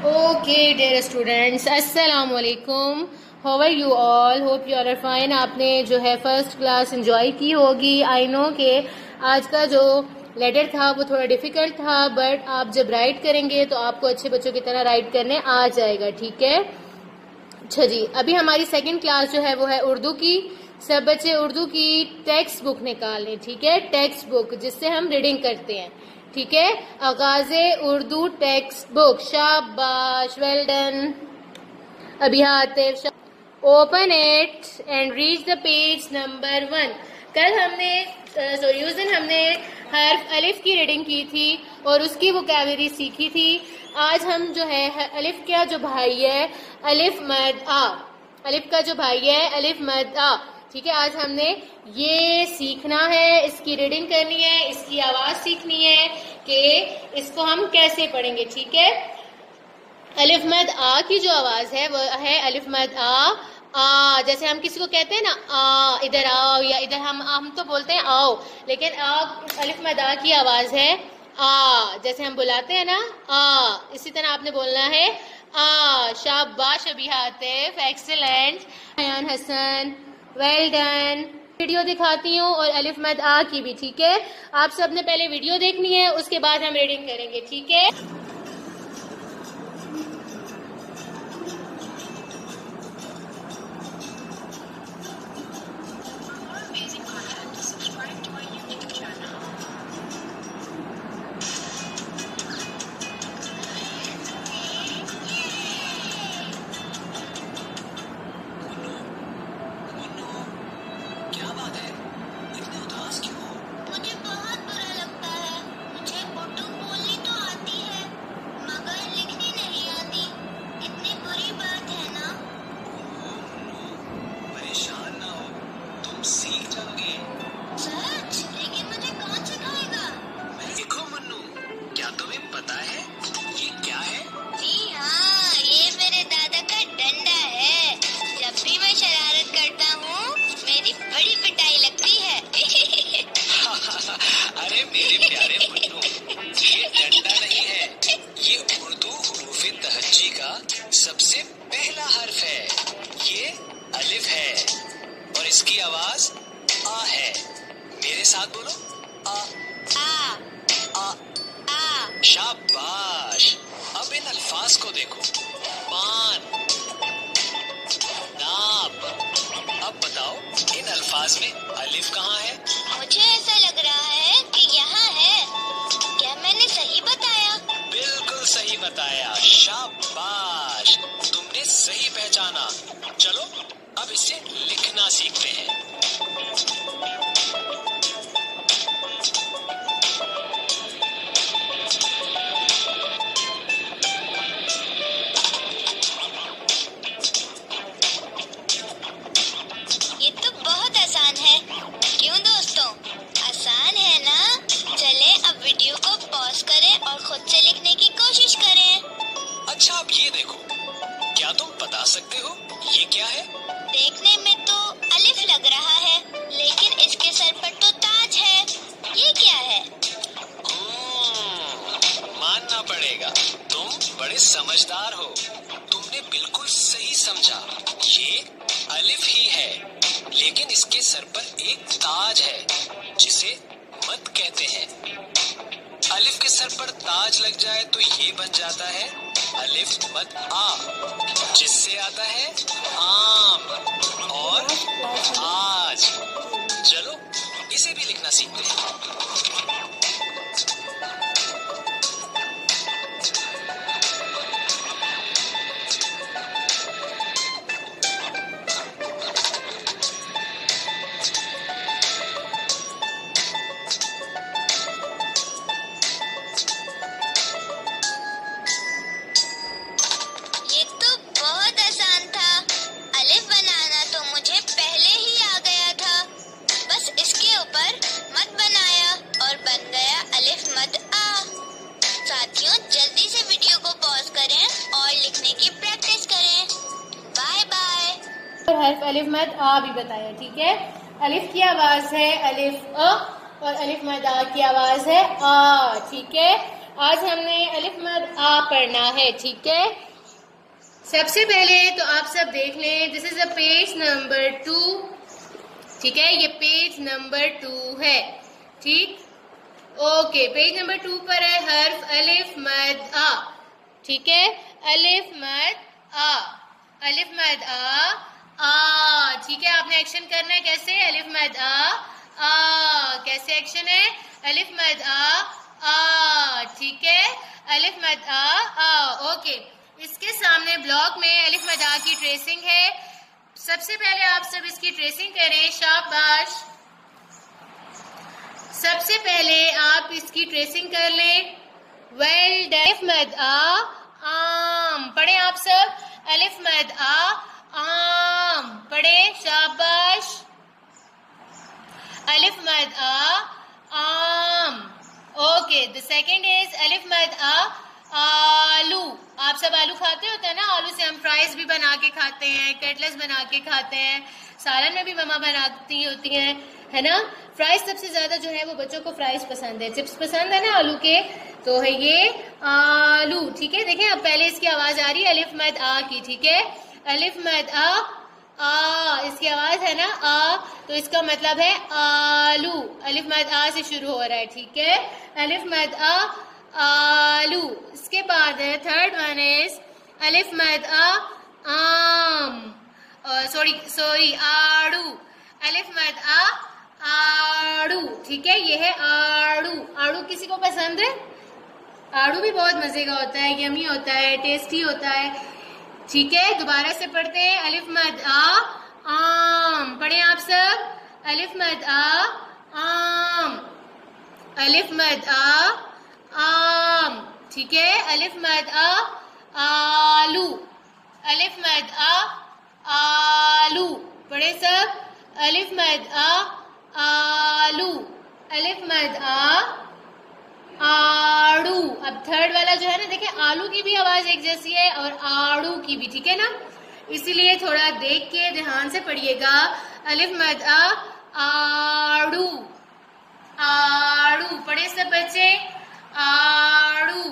Okay, dear students, अस्सलाम वालेकुम. How are you all? Hope you all are fine. आपने जो है फर्स्ट क्लास एंजॉय की होगी. आई नो कि आज का जो लेटर था वो थोड़ा डिफिकल्ट था, बट आप जब राइट करेंगे तो आपको अच्छे बच्चों की तरह राइट करने आ जाएगा. ठीक है. अच्छा जी, अभी हमारी सेकंड क्लास जो है वो है उर्दू की. सब बच्चे उर्दू की टेक्स्ट बुक निकाल लें. ठीक है, टेक्स्ट बुक जिससे हम रीडिंग करते हैं. ठीक है, आगाज़े उर्दू टेक्स्ट बुक. शाबाश, वेल डन. अभी Atif, open it and reach the page number 1. कल हमने उस दिन हमने हर्फ अलिफ की रीडिंग की थी और उसकी वोकैबुलरी सीखी थी. आज हम जो है अलिफ का जो भाई है अलिफ मद आ, अलिफ का जो भाई है अलिफ मद आ. ठीक है, आज हमने ये सीखना है, इसकी रीडिंग करनी है, इसकी आवाज सीखनी है कि इसको हम कैसे पढ़ेंगे. ठीक है, अलिफ मद आ की जो आवाज है वो है अलिफ मद आ. जैसे हम किसी को कहते हैं ना आ, इधर आओ, या इधर हम तो बोलते हैं आओ, लेकिन आ अलिफ मद आ की आवाज है आ. जैसे हम बुलाते हैं ना आ, इसी तरह आपने बोलना है आ. शाबाश अभी Atif, excellent. Ayaan Hasan, well done. Video दिखाती हूँ और अलिफ मद आ की भी. ठीक है, आप सबने पहले वीडियो देखनी है, उसके बाद हम रीडिंग करेंगे. ठीक है. सबसे पहला हर्फ है, ये अलिफ है और इसकी आवाज आ है. मेरे साथ बोलो आ आ आ. शाबाश. अब इन अल्फाज को देखो, पान, नाब. अब बताओ इन अल्फाज में अलिफ कहाँ है? मुझे ऐसा लग रहा है कि यहाँ है. क्या मैंने सही बताया? बिल्कुल सही बताया. शाबाश, तुमने सही पहचाना. चलो अब इसे लिखना सीखते हैं. ये तो बहुत आसान है. क्यों दोस्तों, आसान है ना? चले अब वीडियो को पॉज करें और खुद से लिखने की कोशिश करें. अच्छा, अब ये देखो, क्या तुम बता सकते हो ये क्या है? देखने में तो अलिफ लग रहा है, लेकिन इसके सर पर तो ताज है. ये क्या है? मानना पड़ेगा, तुम बड़े समझदार हो. तुमने बिल्कुल सही समझा. ये अलिफ ही है, लेकिन इसके सर पर एक ताज है जिसे मद कहते हैं. अलिफ के सर पर ताज लग जाए तो ये बन जाता है अलिफ मद आ, जिससे आता है आम और आज. चलो इसे भी लिखना सीखते हैं. ये तो बहुत आसान था. अलिफ बनाना तो मुझे पहले ही आ गया था. बस इसके ऊपर मद बनाया और बन गया अलिफ मद आ. साथियों, जल्दी से वीडियो को पॉज करें और लिखने की प्रैक्टिस करें. Bye bye. हर्फ अलिफ मद आ भी बताया. ठीक है, अलिफ की आवाज है अलिफ अ और अलिफ मद आ की आवाज है आ. ठीक है, आज हमने अलिफ मद आ पढ़ना है, ठीक है। सबसे पहले तो आप सब देख लें, this is a page number 2, ठीक है। ये पेज नंबर 2 है, ठीक। ओके, पेज नंबर 2 पर है हर्फ अलिफ मद आ, ठीक है। अलिफ मद आ, अलिफ मद आ, ठीक है। आपने एक्शन करना है कैसे, अलिफ मद आ, कैसे एक्शन है, अलिफ मद आ, ठीक है। अलिफ मद आ, ओके। इसके सामने ब्लॉक में अलिफ मद आ की ट्रेसिंग है। सबसे पहले आप सब इसकी ट्रेसिंग करें, शाबाश। सबसे पहले आप इसकी ट्रेसिंग कर लें, वेल डन। अलिफ मद आ आम, पढ़े आप सब, अलिफ मद आ आम, पढ़े, शाबाश। अलिफ मद आ आम, ओके। द सेकेंड इज अलिफ मद आ आलू। आप सब आलू खाते होते हैं ना, आलू से हम फ्राइज भी बना के खाते हैं, कटलेट्स बना के खाते हैं, सालन में भी मम्मा बनाती होती हैं, है ना। फ्राइज सबसे ज्यादा जो है वो बच्चों को फ्राइज पसंद है, चिप्स पसंद है ना आलू के, तो है ये आलू, ठीक है। देखें अब पहले इसकी आवाज आ रही है अलिफ मद आ की, ठीक है। अलिफ मद आ, इसकी आवाज है ना आ, तो इसका मतलब है आलू। अलिफ मद आ से शुरू हो रहा है, ठीक है। अलिफ मद आ आलू। इसके बाद है थर्ड वन इज अलिफ मद आ आम, सॉरी आड़ू। अलिफ मद आ आड़ू, ठीक है। ये है आड़ू। आड़ू किसी को पसंद है? आड़ू भी बहुत मजे का होता है, यमी होता है, टेस्टी होता है, ठीक है। दोबारा से पढ़ते हैं, अलिफ मद आ आम, पढ़े आप सब, अलिफ मद आ आम, अलिफ मद आ आम, ठीक है। अलिफ मद आ आलू, अलिफ मद आ आलू, पढ़े सब, अलिफ मद आ आलू, अलिफ मद आ आड़ू। अब थर्ड वाला जो है ना, देखिए आलू की भी आवाज एक जैसी है और आड़ू की भी, ठीक है ना, इसीलिए थोड़ा देख के ध्यान से पढ़िएगा। अलिफ मद आ आड़ू, आड़ू, पढ़े सब बच्चे, आड़ू,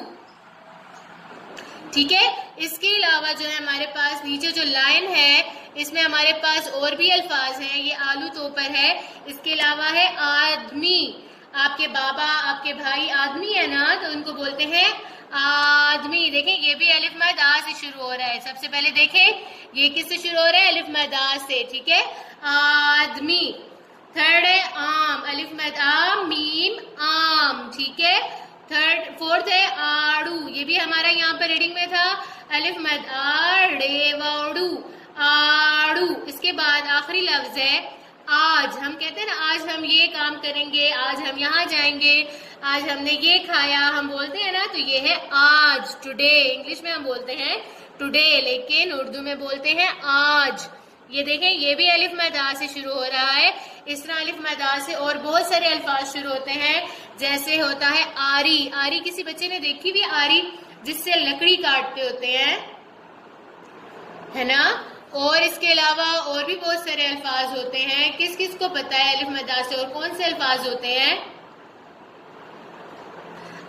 ठीक है। इसके अलावा जो है हमारे पास नीचे जो लाइन है इसमें हमारे पास और भी अल्फाज हैं। ये आलू तो ऊपर है, इसके अलावा है आदमी। आपके बाबा, आपके भाई आदमी है ना, तो उनको बोलते हैं आदमी। देखें ये भी अलिफ मद आ से शुरू हो रहा है। सबसे पहले देखें ये किससे शुरू हो रहा है, अलिफ मद आ से, ठीक है, आदमी। थर्ड है आम, अलिफ मद आ मीम आम, ठीक है। फोर्थ है आड़ू, ये भी हमारा यहाँ पर रीडिंग में था, अलिफ मद आ डेवाड़ू, आड़ू। इसके बाद आखिरी लफ्ज है आज। हम कहते हैं ना आज हम ये काम करेंगे, आज हम यहाँ जाएंगे, आज हमने ये खाया, हम बोलते हैं ना, तो ये है आज, टुडे। इंग्लिश में हम बोलते हैं टुडे, लेकिन उर्दू में बोलते हैं आज। ये देखें ये भी अलिफ मद आ से शुरू हो रहा है। इस तरह अलिफ मद आ से और बहुत सारे अल्फाज शुरू होते हैं, जैसे होता है आरी। आरी किसी बच्चे ने देखी भी, आरी जिससे लकड़ी काटते होते हैं, है ना। और इसके अलावा और भी बहुत सारे अल्फाज होते हैं। किस किस को पता है अलिफ मद आ से और कौन से अल्फाज होते हैं?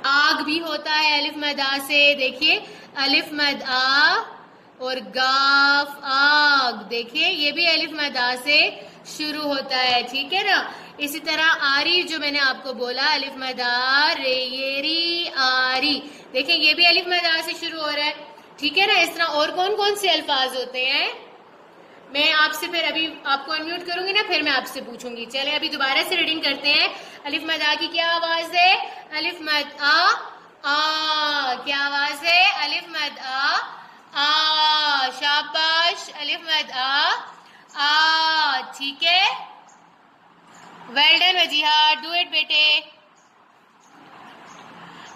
आग भी होता है अलिफ मद आ से, देखिए अलिफ मद आ और गाफ आग, देखिए ये भी अलिफ मद आ से शुरू होता है, ठीक है ना। इसी तरह आरी जो मैंने आपको बोला, अलिफ मद आ रेयरी आरी, देखिए ये भी अलिफ मद आ से शुरू हो रहा है, ठीक है ना। इस तरह और कौन कौन से अल्फाज होते हैं, मैं आपसे फिर अभी आपको अनम्यूट करूंगी ना, फिर मैं आपसे पूछूंगी। चले अभी दोबारा से रीडिंग करते हैं। अलिफ मद आ की क्या आवाज है, अलिफ मद आ, क्या आवाज है, अलिफ मद आ, शाबाश, अलिफ मद आ, ठीक है, well done Wajiha, do it बेटे।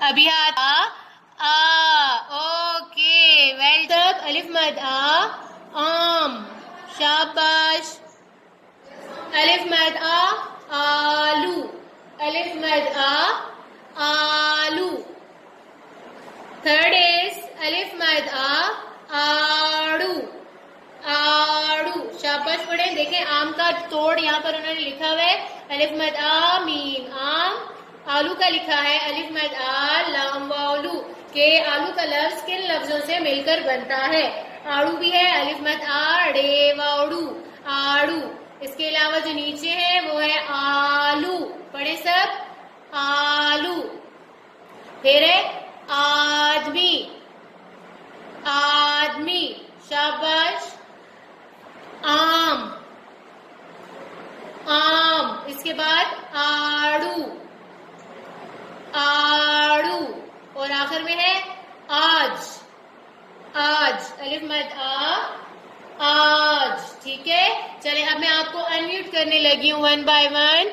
अभी आ, ओके, वेल डन। अलिफ मद आम, शाबाश। अलिफ मद आलू, अलिफ मद आलू। थर्ड इज अलिफ मद आड़ू, आड़ू, शाबाश पढ़े। देखें आम का तोड़ यहाँ पर उन्होंने लिखा हुआ है, अलिफ मद मीम आम, आलू का लिखा है अलिफ मद आ लाम वालू के आलू का लफ्ज किन लफ्जों से मिलकर बनता है? आड़ू भी है, अलिफ मद आ डे वाड़ू आड़ू। इसके अलावा जो नीचे है वो है आलू, पढ़े सब, आलू। फिर है आदमी, आदमी, शाबाश। आम, आम। इसके बाद आड़ू, आड़ू। और आखिर में है आज, आज, अलिफ मद आ आज। ठीक है, चले अब मैं आपको अनम्यूट करने लगी हूँ वन बाय वन।